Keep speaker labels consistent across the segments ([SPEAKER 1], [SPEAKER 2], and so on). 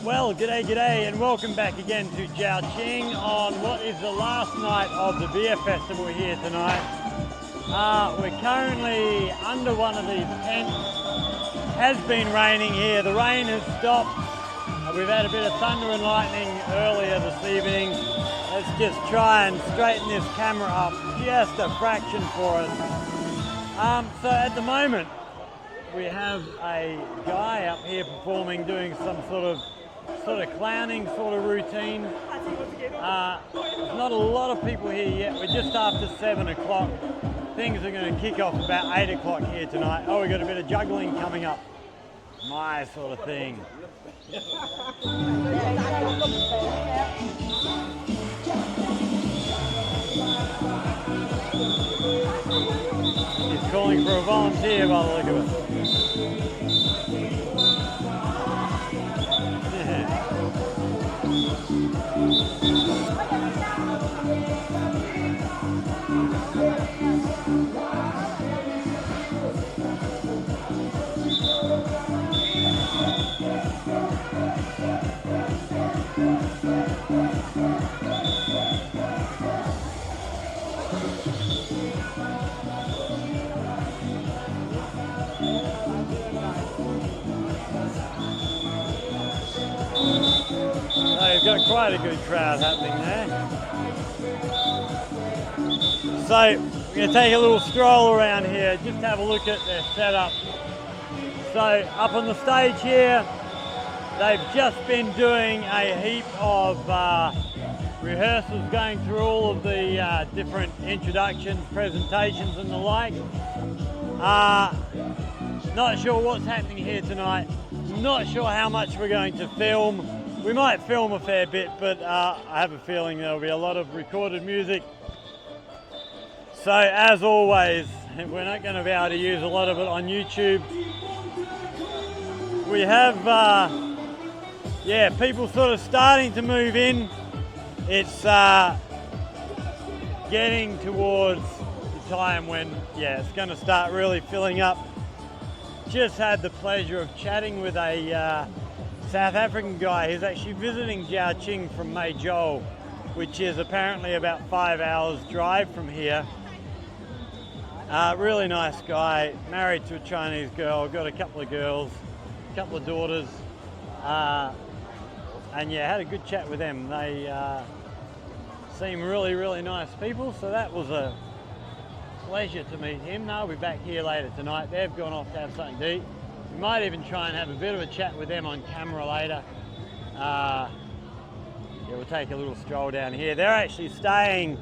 [SPEAKER 1] Well, g'day, and welcome back again to Zhaoqing on what is the last night of the beer festival here tonight. We're currently under one of these tents. Has been raining here. The rain has stopped. We've had a bit of thunder and lightning earlier this evening. Let's just try and straighten this camera up just a fraction for us. So at the moment, we have a guy up here performing, doing some sort of clowning sort of routine. There's not a lot of people here yet. We're just after 7 o'clock. Things are going to kick off about 8 o'clock here tonight. Oh, we've got a bit of juggling coming up. My sort of thing. He's calling for a volunteer by the look of it. So you've got quite a good crowd happening there. So we're going to take a little stroll around here, just have a look at their setup. So up on the stage here, they've just been doing a heap of rehearsals, going through all of the different introductions, presentations and the like. Not sure what's happening here tonight. Not sure how much we're going to film. We might film a fair bit, but I have a feeling there'll be a lot of recorded music. So as always, we're not going to be able to use a lot of it on YouTube. We have, people sort of starting to move in. It's getting towards the time when, it's going to start really filling up. Just had the pleasure of chatting with a South African guy. He's actually visiting Zhaoqing from Meizhou, which is apparently about 5 hours drive from here. Really nice guy, married to a Chinese girl, got a couple of girls, a couple of daughters, and had a good chat with them. They seem really, really nice people, so that was a pleasure to meet him. They'll be back here later tonight. They've gone off to have something to eat. We might even try and have a bit of a chat with them on camera later. We'll take a little stroll down here. They're actually staying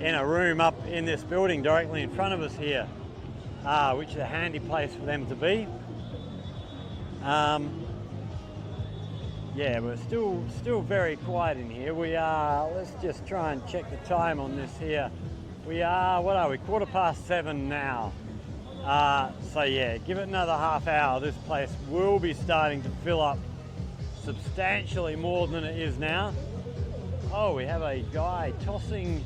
[SPEAKER 1] in a room up in this building directly in front of us here, which is a handy place for them to be. We're still very quiet in here. We are, let's just try and check the time on this here. We are, 7:15 now. Give it another half hour. This place will be starting to fill up substantially more than it is now. Oh, we have a guy tossing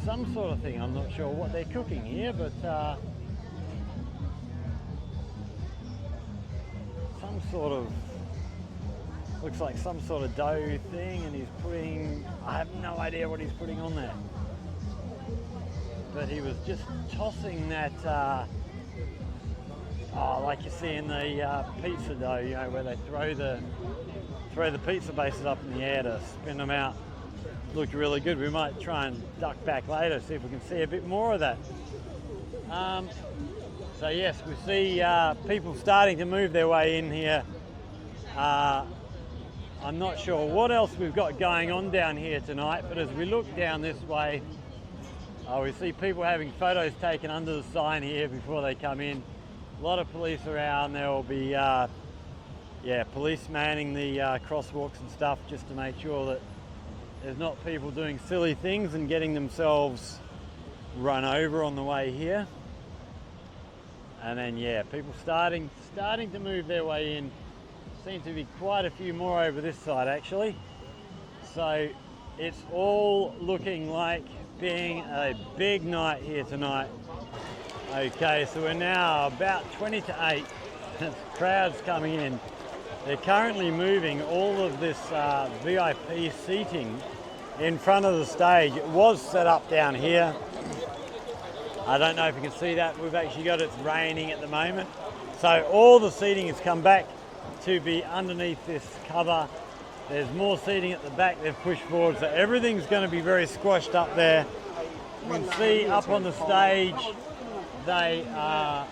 [SPEAKER 1] some sort of thing. I'm not sure what they're cooking here, but looks like some sort of dough thing, and I have no idea what he's putting on there. But he was just tossing that, like you see in the pizza dough, where they throw the pizza bases up in the air to spin them out. Looked really good. We might try and duck back later, see if we can see a bit more of that. We see people starting to move their way in here. I'm not sure what else we've got going on down here tonight, but as we look down this way, we see people having photos taken under the sign here before they come in. A lot of police around. There will be police manning the crosswalks and stuff, just to make sure that there's not people doing silly things and getting themselves run over on the way here. And then people starting to move their way in. Seems to be quite a few more over this side actually. So it's all looking like being a big night here tonight. Okay, so we're now about 20 to 8. crowds coming in. They're currently moving all of this VIP seating in front of the stage. It was set up down here. I don't know if you can see that. We've actually got it's raining at the moment. So all the seating has come back to be underneath this cover. There's more seating at the back they've pushed forward. So everything's going to be very squashed up there. You can see up on the stage, they are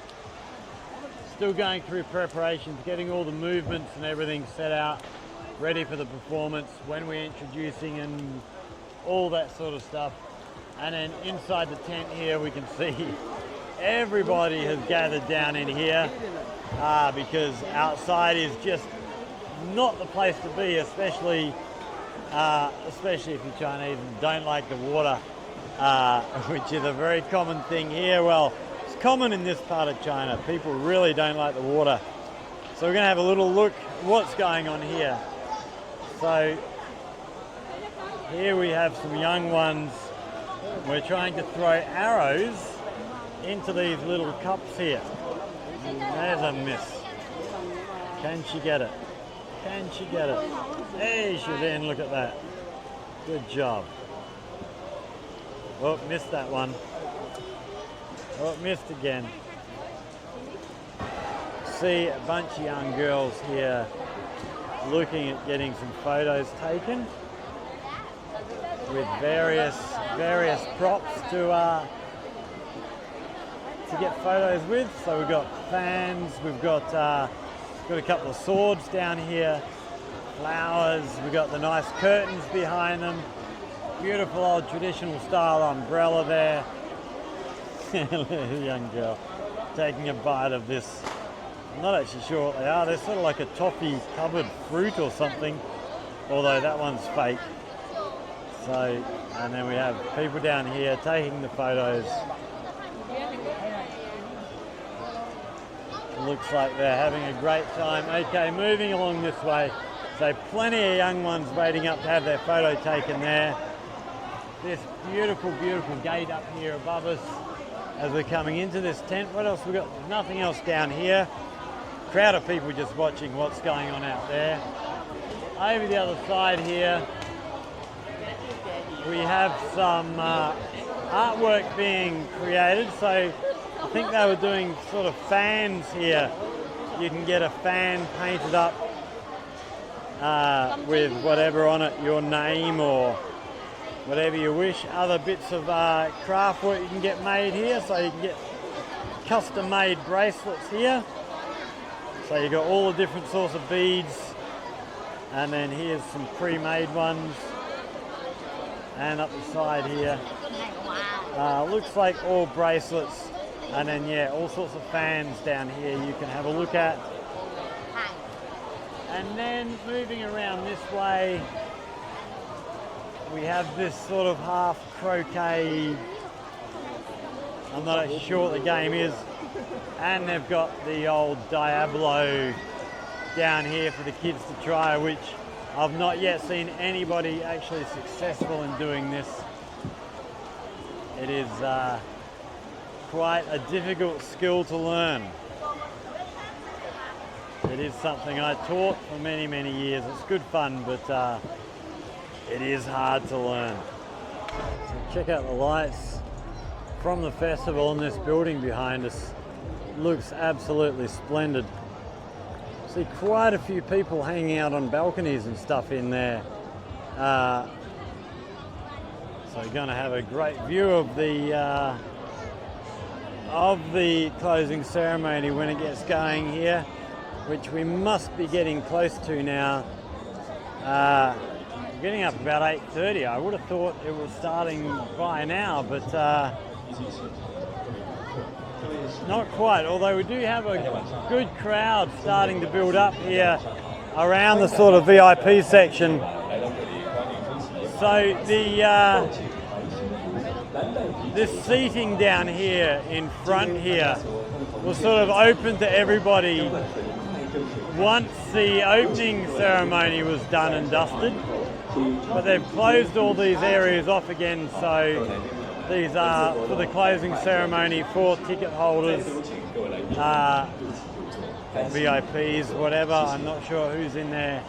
[SPEAKER 1] still going through preparations, getting all the movements and everything set out, ready for the performance, when we're introducing and all that sort of stuff. And then inside the tent here, we can see everybody has gathered down in here because outside is just not the place to be, especially if you're Chinese and don't like the water, which is a very common thing here. Well, it's common in this part of China. People really don't like the water. So we're going to have a little look at what's going on here. So here we have some young ones. We're trying to throw arrows into these little cups here. There's a miss. Can she get it? Can she get it? Hey, she's in, look at that. Good job. Oh, missed that one. Oh, missed again. See a bunch of young girls here looking at getting some photos taken with various props to get photos with. So we've got fans, we've got a couple of swords down here, flowers, we've got the nice curtains behind them, beautiful old traditional style umbrella there. Young girl taking a bite of this. I'm not actually sure what they are. They're sort of like a toffee covered fruit or something, although that one's fake. So, and then we have people down here taking the photos. Looks like they're having a great time. Okay, moving along this way. So plenty of young ones waiting up to have their photo taken there. This beautiful, beautiful gate up here above us as we're coming into this tent. What else we got? There's nothing else down here. Crowd of people just watching what's going on out there. Over the other side here, we have some artwork being created. So I think they were doing sort of fans here. You can get a fan painted up with whatever on it, your name or whatever you wish. Other bits of craft work you can get made here. So you can get custom made bracelets here. So you've got all the different sorts of beads. And then here's some pre-made ones. And up the side here, looks like all bracelets. And then, yeah, all sorts of fans down here you can have a look at. And then moving around this way, we have this sort of half croquet. I'm not actually sure what the game is. And they've got the old Diablo down here for the kids to try, which I've not yet seen anybody actually successful in doing this. It is quite a difficult skill to learn. It is something I taught for many, many years. It's good fun, but it is hard to learn. So check out the lights from the festival, and this building behind us looks absolutely splendid. See quite a few people hanging out on balconies and stuff in there. So you're going to have a great view of the closing ceremony when it gets going here, which we must be getting close to now. We're getting up about 8:30. I would have thought it was starting by now, but not quite, although we do have a good crowd starting to build up here around the sort of VIP section. So this seating down here in front here was sort of open to everybody once the opening ceremony was done and dusted, but they've closed all these areas off again, so these are for the closing ceremony for ticket holders VIPs, whatever. I'm not sure who's in there.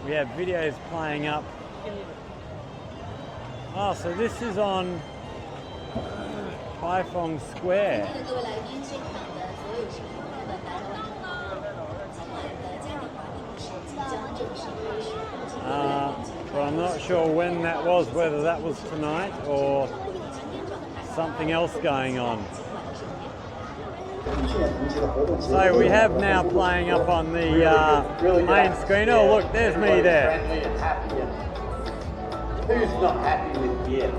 [SPEAKER 1] We have videos playing up. Oh, so this is on Kaifeng Square. But I'm not sure when that was, whether that was tonight or something else going on. So we have now playing up on the main screen. Oh look, there's me there.
[SPEAKER 2] Who's not happy with beer?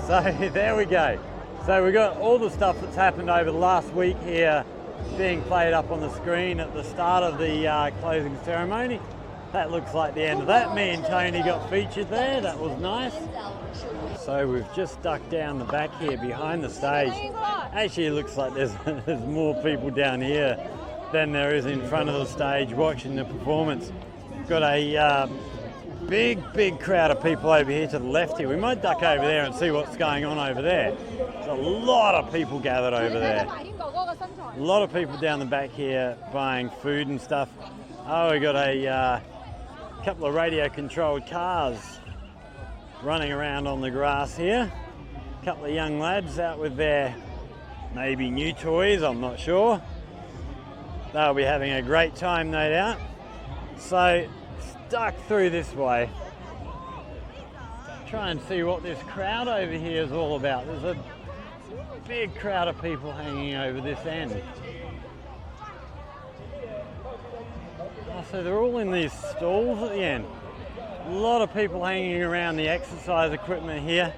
[SPEAKER 1] So there we go. So we got all the stuff that's happened over the last week here being played up on the screen at the start of the closing ceremony. That looks like the end of that. Me and Tony got featured there. That was nice. So we've just ducked down the back here behind the stage. Actually, it looks like there's more people down here than there is in front of the stage watching the performance. Got a big crowd of people over here to the left here. We might duck over there and see what's going on over there. There's a lot of people gathered over there. A lot of people down the back here buying food and stuff. Oh, we got a couple of radio-controlled cars running around on the grass here. A couple of young lads out with their maybe new toys, I'm not sure. They'll be having a great time, no doubt. So, stuck through this way. Try and see what this crowd over here is all about. There's a big crowd of people hanging over this end. Oh, so they're all in these stalls at the end. A lot of people hanging around the exercise equipment here.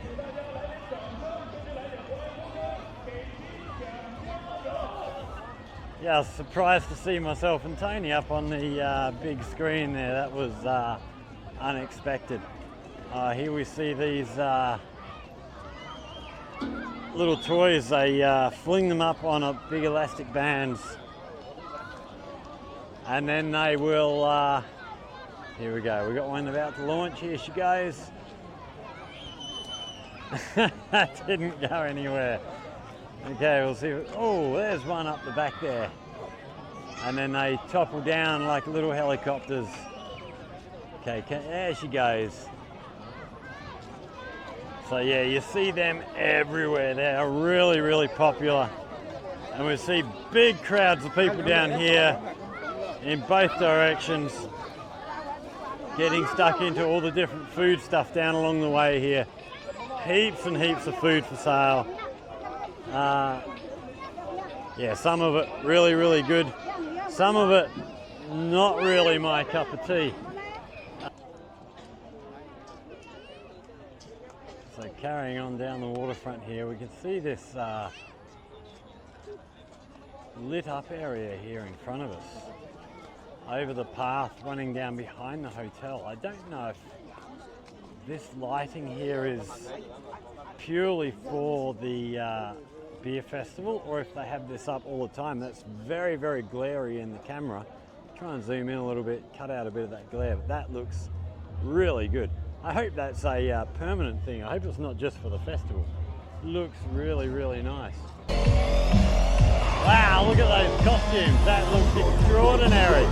[SPEAKER 1] Yeah, I was surprised to see myself and Tony up on the big screen there. That was unexpected. Here we see these little toys. They fling them up on a big elastic bands, and then they will. Here we go. We got one about to launch. Here she goes. That didn't go anywhere. Okay, we'll see. Oh, there's one up the back there. And then they topple down like little helicopters. Okay, there she goes. So yeah, you see them everywhere. They are really popular. And we see big crowds of people down here in both directions, getting stuck into all the different food stuff down along the way here. Heaps and heaps of food for sale. Yeah, some of it really good. Some of it not really my cup of tea. So carrying on down the waterfront here, we can see this lit up area here in front of us. Over the path running down behind the hotel. I don't know if this lighting here is purely for the beer festival or if they have this up all the time. That's very glary in the camera. Try and zoom in a little bit, cut out a bit of that glare, but that looks really good. I hope that's a permanent thing. I hope it's not just for the festival. Looks really nice. Wow, look at those costumes. That looks extraordinary.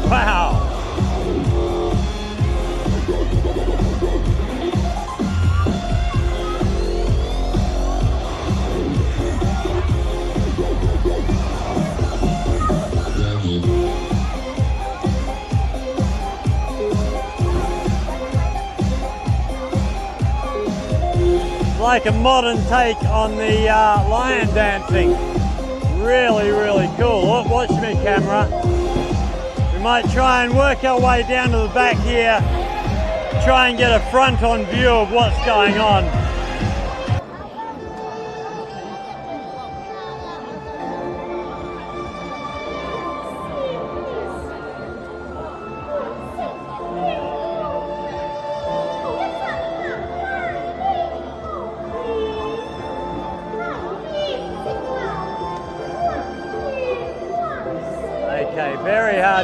[SPEAKER 1] Wow. Like a modern take on the lion dancing. Really cool. Watch me, camera. We might try and work our way down to the back here, try and get a front-on view of what's going on.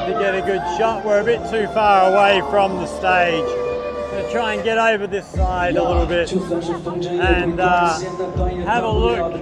[SPEAKER 1] hard to get a good shot. We're a bit too far away from the stage. Gonna try and get over this side a little bit and have a look.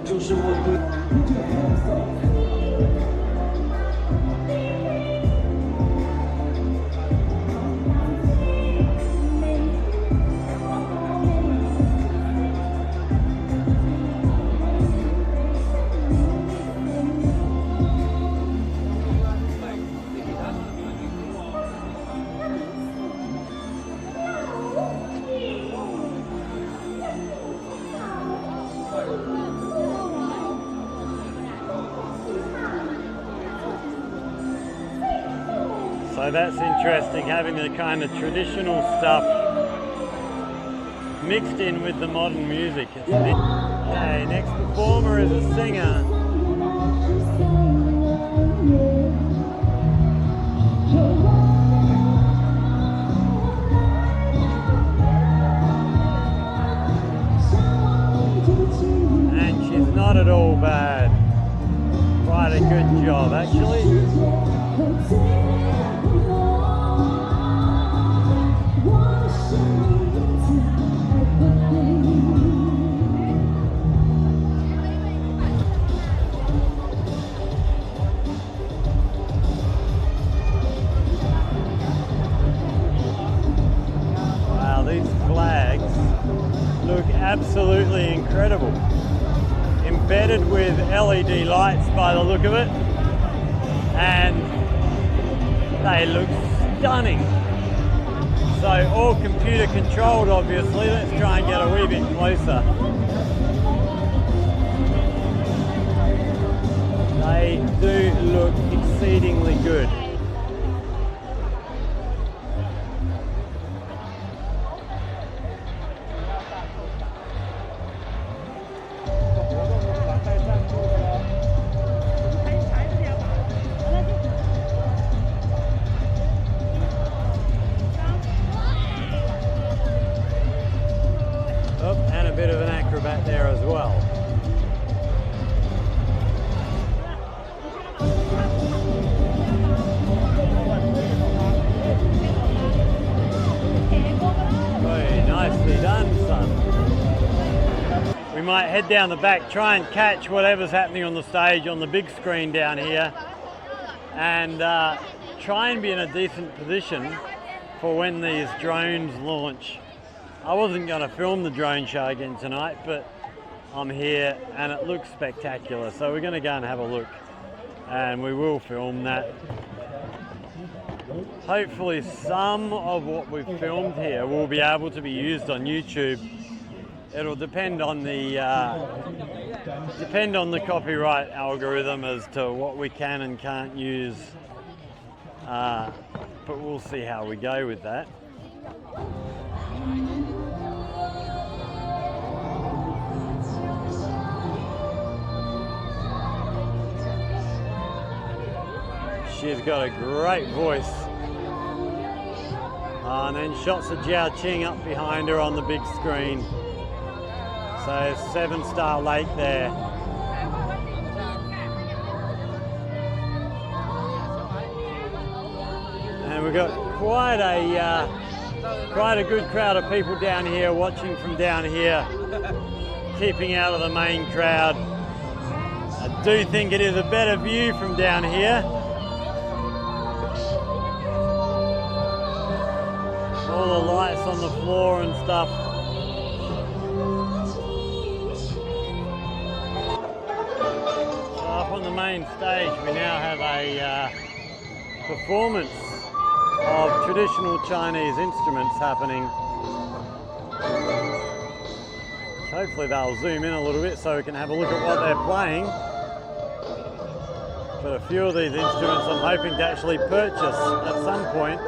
[SPEAKER 1] So that's interesting, having the kind of traditional stuff mixed in with the modern music. Okay, next performer is a singer. And she's not at all bad. Quite a good job, actually. Wow, these flags look absolutely incredible. Embedded with LED lights by the look of it, and they look stunning. So all computer controlled, obviously. Let's try and get a wee bit closer. They do look exceedingly good. Oh, and a bit of an acrobat there as well. Very nicely done, son. We might head down the back, try and catch whatever's happening on the stage on the big screen down here, and try and be in a decent position for when these drones launch. I wasn't going to film the drone show again tonight, but I'm here and it looks spectacular. So we're going to go and have a look, and we will film that. Hopefully some of what we've filmed here will be able to be used on YouTube. It'll depend on the copyright algorithm as to what we can and can't use. But we'll see how we go with that. She's got a great voice. And then shots of Jiao Qing up behind her on the big screen. So 7-Star Lake there. And we've got quite a good crowd of people down here watching from down here, keeping out of the main crowd. I do think it is a better view from down here. All the lights on the floor and stuff. So up on the main stage we now have a performance of traditional Chinese instruments happening. Hopefully they'll zoom in a little bit so we can have a look at what they're playing. But a few of these instruments I'm hoping to actually purchase at some point.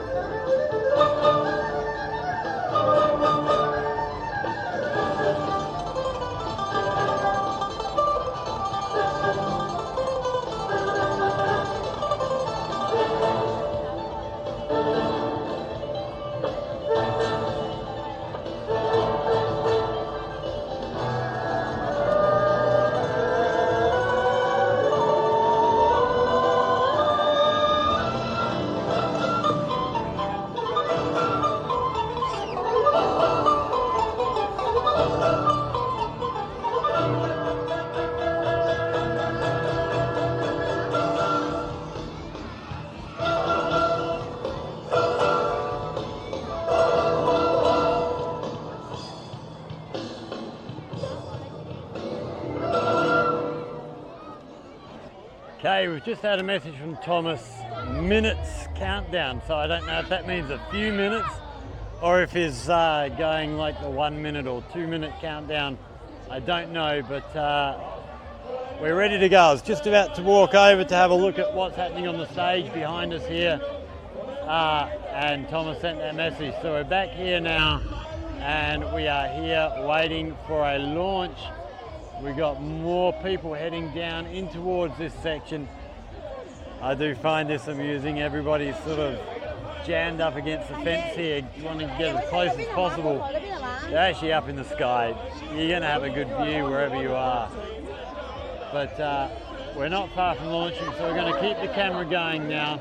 [SPEAKER 1] Okay, we've just had a message from Thomas, minutes countdown, so I don't know if that means a few minutes or if he's going like the 1 minute or 2 minute countdown. I don't know, but we're ready to go. I was just about to walk over to have a look at what's happening on the stage behind us here, and Thomas sent that message. So we're back here now, and we are here waiting for a launch. We've got more people heading down in towards this section. I do find this amusing. Everybody's sort of jammed up against the fence here, wanting to get as close as possible. They're actually up in the sky. You're going to have a good view wherever you are. But we're not far from launching, so we're going to keep the camera going now.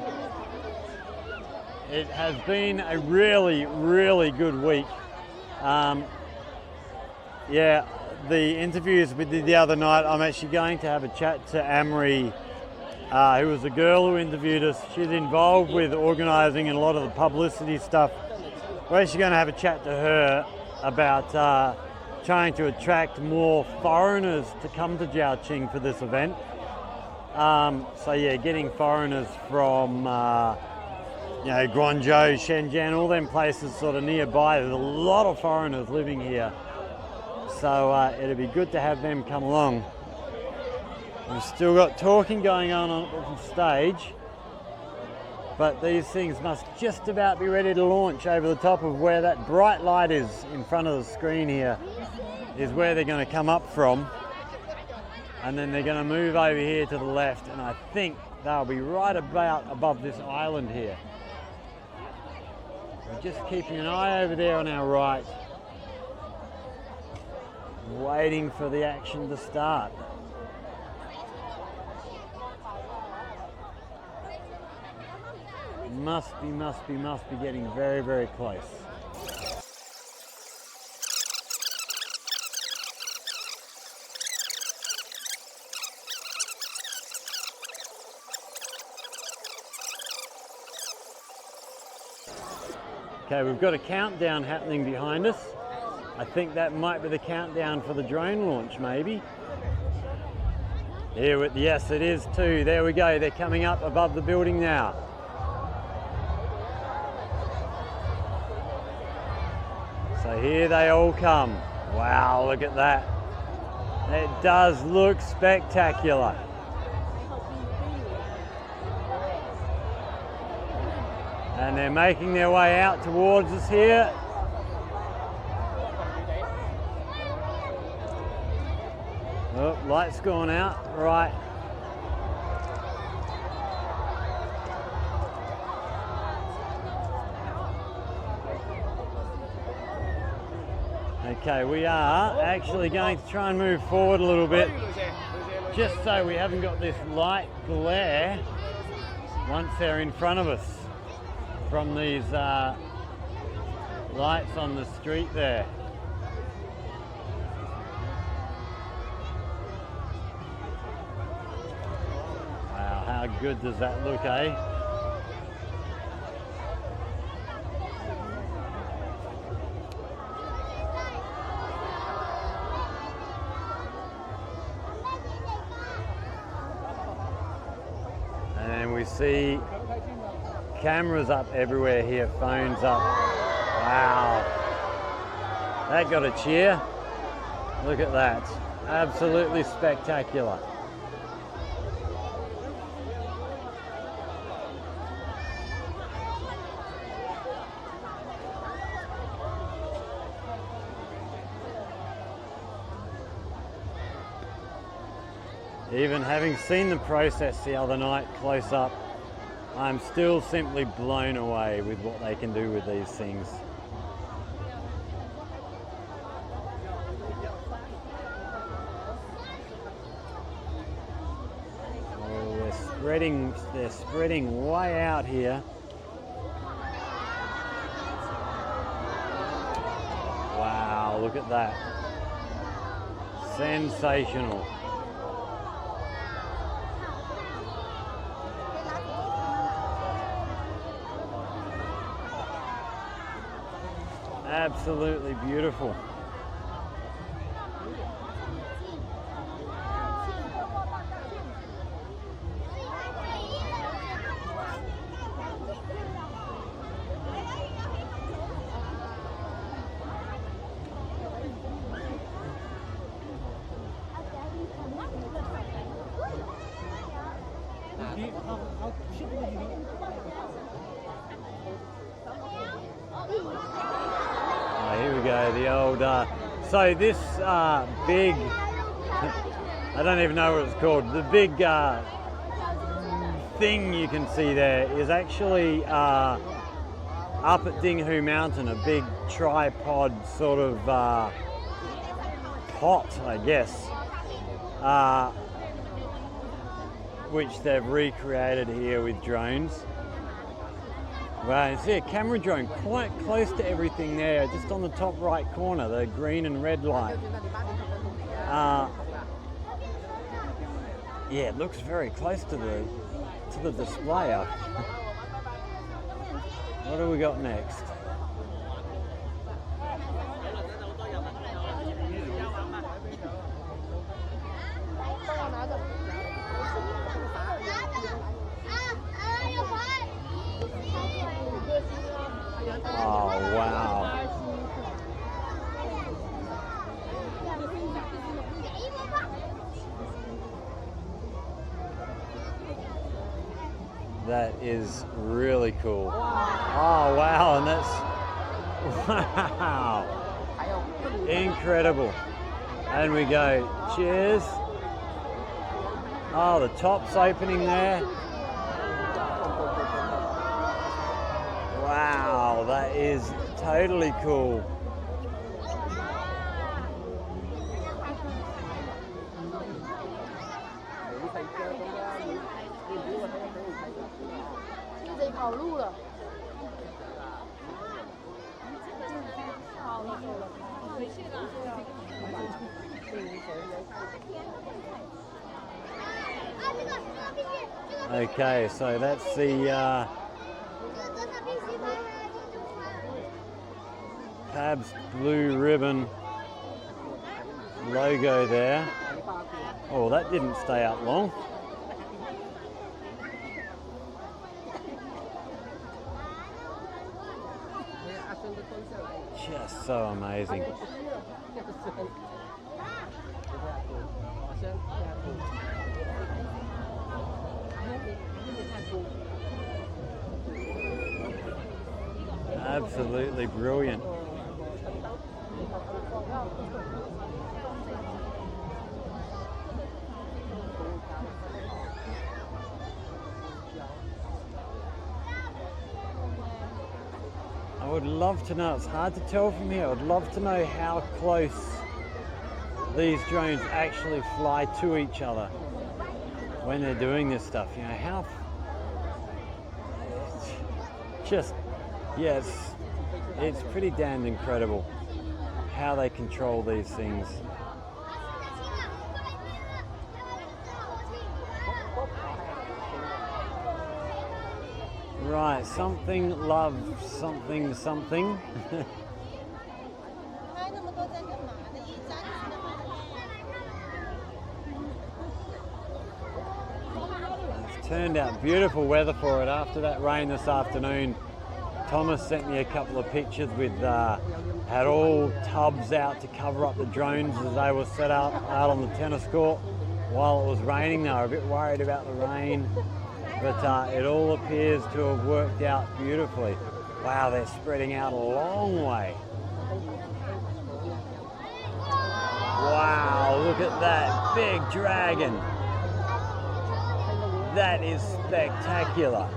[SPEAKER 1] It has been a really, really good week. Yeah, the interviews we did the other night, I'm actually going to have a chat to Amory, who was the girl who interviewed us. She's involved with organising and a lot of the publicity stuff. We're actually going to have a chat to her about trying to attract more foreigners to come to Zhaoqing for this event. So yeah, getting foreigners from Guangzhou, Shenzhen, all them places sort of nearby. There's a lot of foreigners living here. So it'd be good to have them come along. We've still got talking going on the stage, but these things must just about be ready to launch. Over the top of where that bright light is in front of the screen here is where they're going to come up from, and then they're going to move over here to the left, and I think they'll be right about above this island here. We're just keeping an eye over there on our right, waiting for the action to start. Must be getting very, very close. Okay, we've got a countdown happening behind us. I think that might be the countdown for the drone launch, maybe. Yes, it is too. There we go. They're coming up above the building now. So here they all come. Wow, look at that. It does look spectacular. And they're making their way out towards us here. Oh, light's gone out. Right. Okay, we are actually going to try and move forward a little bit, just so we haven't got this light glare once they're in front of us from these lights on the street there. Wow, how good does that look, eh? And we see cameras up everywhere here, phones up. Wow. That got a cheer. Look at that. Absolutely spectacular. Even having seen the process the other night close up, I'm still simply blown away with what they can do with these things. Oh, they're spreading way out here. Wow, look at that. Sensational. Absolutely beautiful. Here we go, the old, so this big, I don't even know what it's called, the big thing you can see there is actually up at Dinghu Mountain, a big tripod sort of pot, I guess, which they've recreated here with drones. Wow, you see a camera drone quite close to everything there, just on the top right corner, the green and red light. Yeah, it looks very close to the display up. What do we got next? Oh, wow. That is really cool. Oh, wow, and that's, wow, incredible. And we go, cheers. Oh, the top's opening there. Wow, that is totally cool. Okay, so that's the Pabst Blue Ribbon logo there. Oh, that didn't stay up long. Just so amazing. Absolutely brilliant. I would love to know, it's hard to tell from here, I'd love to know how close these drones actually fly to each other when they're doing this stuff. You know, how just, yes, it's pretty damn incredible how they control these things. Right, something love something something. It's turned out beautiful weather for it after that rain this afternoon. Thomas sent me a couple of pictures with had all tubs out to cover up the drones as they were set out on the tennis court while it was raining. They were a bit worried about the rain, but it all appears to have worked out beautifully. Wow, they're spreading out a long way. Wow, look at that big dragon. That is spectacular.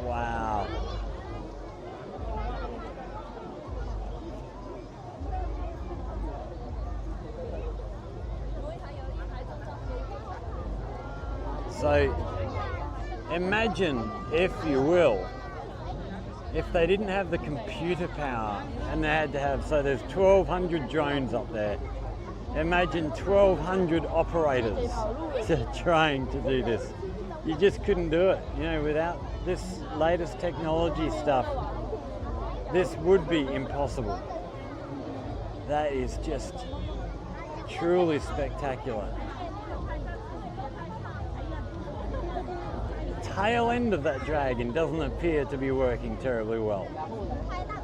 [SPEAKER 1] Wow. So imagine, if you will, if they didn't have the computer power and they had to have, so there's 1,200 drones up there. Imagine 1,200 operators trying to do this. You just couldn't do it. You know, without this latest technology stuff, this would be impossible. That is just truly spectacular. Tail end of that dragon doesn't appear to be working terribly well.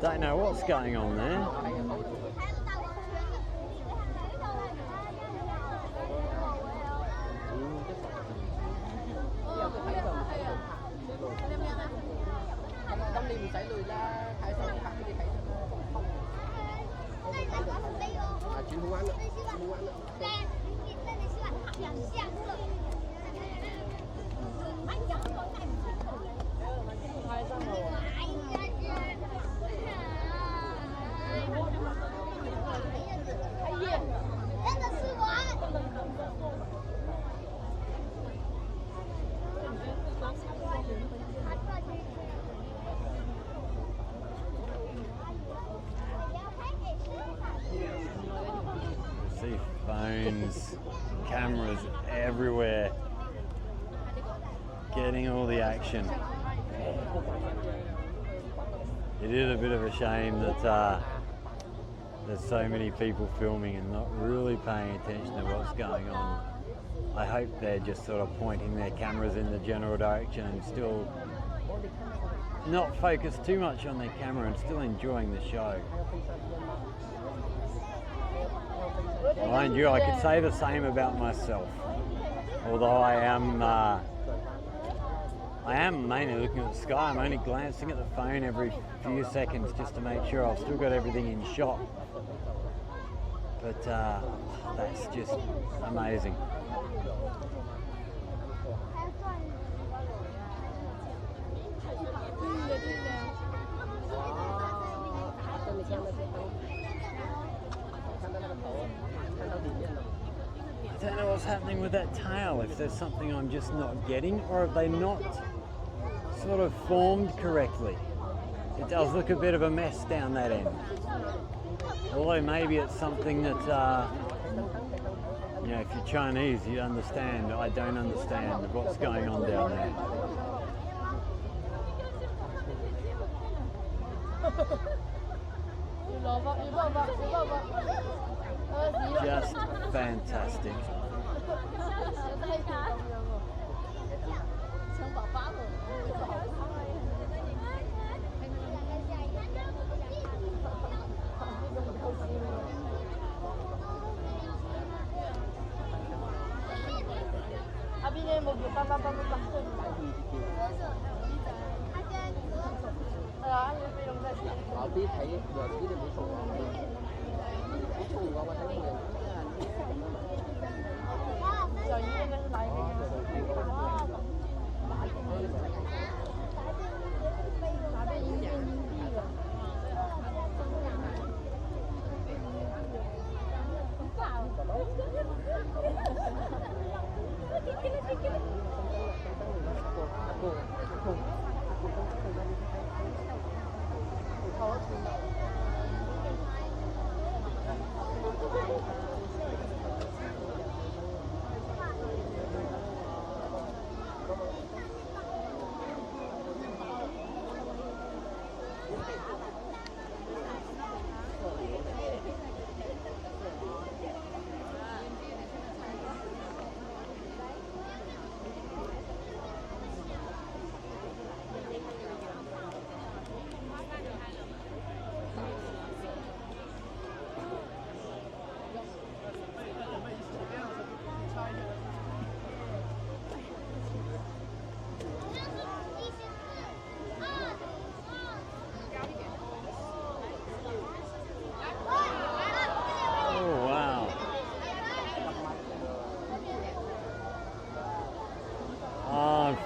[SPEAKER 1] Don't know what's going on there. See phones, cameras everywhere, getting all the action. It is a bit of a shame that there's so many people filming and not really paying attention to what's going on. I hope they're just sort of pointing their cameras in the general direction and still not focus too much on their camera and still enjoying the show. Mind you, I could say the same about myself, although I am mainly looking at the sky. I'm only glancing at the phone every few seconds just to make sure I've still got everything in shot. But that's just amazing. I don't know what's happening with that tail, if there's something I'm just not getting, or if they not sort of formed correctly. It does look a bit of a mess down that end. Although maybe it's something that, you know, if you're Chinese, you understand. I don't understand what's going on down there. Just fantastic.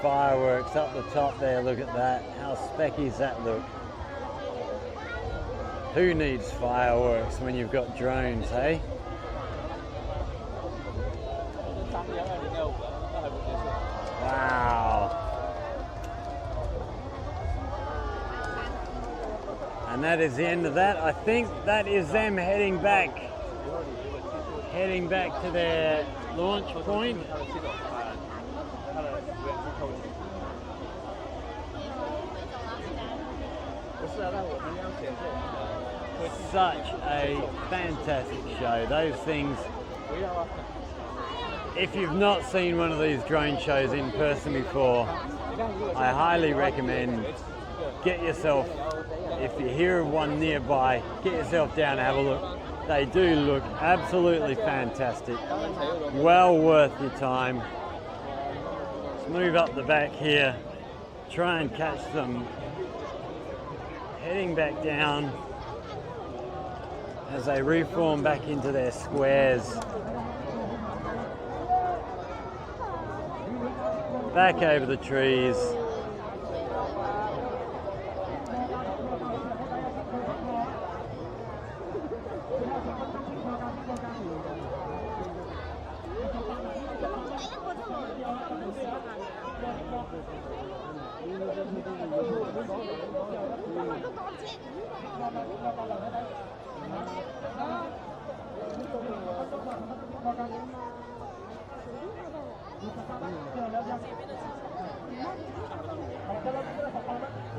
[SPEAKER 1] Fireworks up the top there, look at that. How specky's that look? Who needs fireworks when you've got drones, hey? Wow. And that is the end of that. I think that is them heading back to their launch point. Such a fantastic show. Those things, if you've not seen one of these drone shows in person before, I highly recommend get yourself, if you hear of one nearby, get yourself down and have a look. They do look absolutely fantastic. Well worth your time. Let's move up the back here, try and catch them heading back down as they reform back into their squares. back over the trees.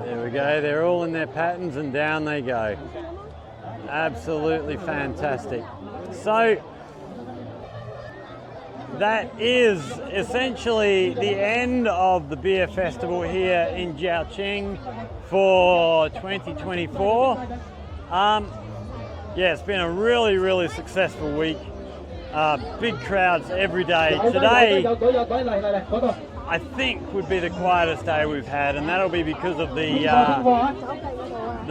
[SPEAKER 1] There we go, they're all in their patterns and down they go. Absolutely fantastic. So that is essentially the end of the beer festival here in Jiaoqing for 2024. Yeah, it's been a really successful week. Big crowds every day. Today, I think, would be the quietest day we've had, and that'll be because of the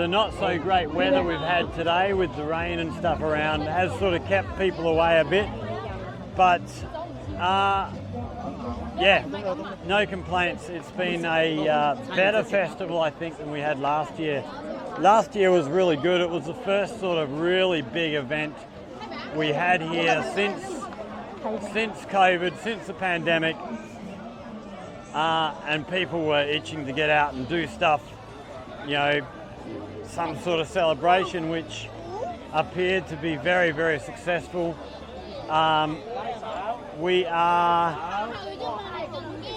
[SPEAKER 1] not so great weather we've had today with the rain and stuff around. It has sort of kept people away a bit, but yeah, no complaints. It's been a better festival, I think, than we had last year. Last year was really good. It was the first sort of really big event we had here since COVID, since the pandemic, and people were itching to get out and do stuff, you know, some sort of celebration, which appeared to be very successful. We are,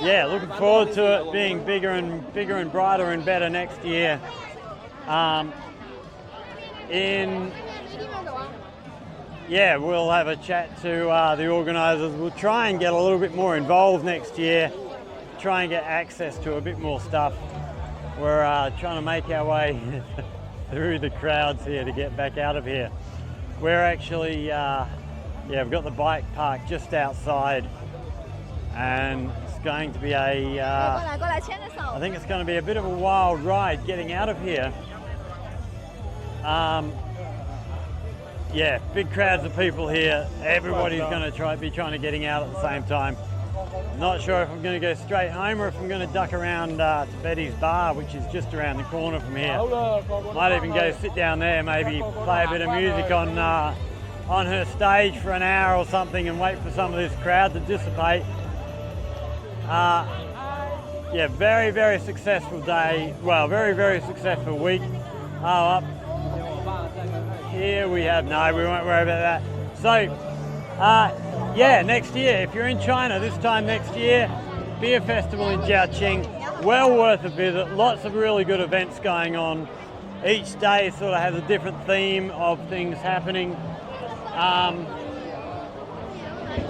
[SPEAKER 1] yeah, looking forward to it being bigger and brighter and better next year. Yeah, we'll have a chat to the organisers. We'll try and get a little bit more involved next year, try and get access to a bit more stuff. We're trying to make our way through the crowds here to get back out of here. We're actually, yeah, we've got the bike park just outside, and it's going to be I think it's going to be a bit of a wild ride getting out of here. Yeah, big crowds of people here. Everybody's going to be trying to getting out at the same time. Not sure if I'm going to go straight home or if I'm going to duck around to Betty's bar, which is just around the corner from here. Might even go sit down there, maybe play a bit of music on her stage for an hour or something and wait for some of this crowd to dissipate. Yeah, very successful day. Well, very successful week. Up here we have, no, we won't worry about that. So, yeah, next year, if you're in China this time next year, beer festival in Jiaoqing, well worth a visit. Lots of really good events going on. Each day sort of has a different theme of things happening.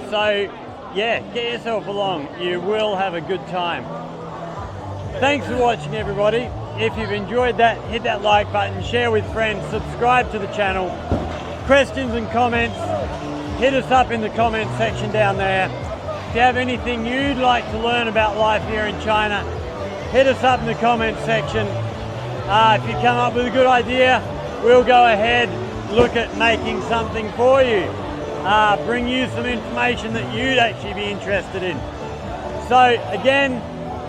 [SPEAKER 1] So, yeah, get yourself along. You will have a good time. Thanks for watching, everybody. If you've enjoyed that, hit that like button, share with friends, subscribe to the channel. Questions and comments, hit us up in the comments section down there. If you have anything you'd like to learn about life here in China, hit us up in the comments section. If you come up with a good idea, we'll go ahead, look at making something for you. Bring you some information that you'd actually be interested in. So again,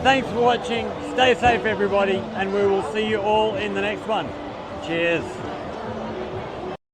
[SPEAKER 1] thanks for watching. Stay safe, everybody, and we will see you all in the next one. Cheers.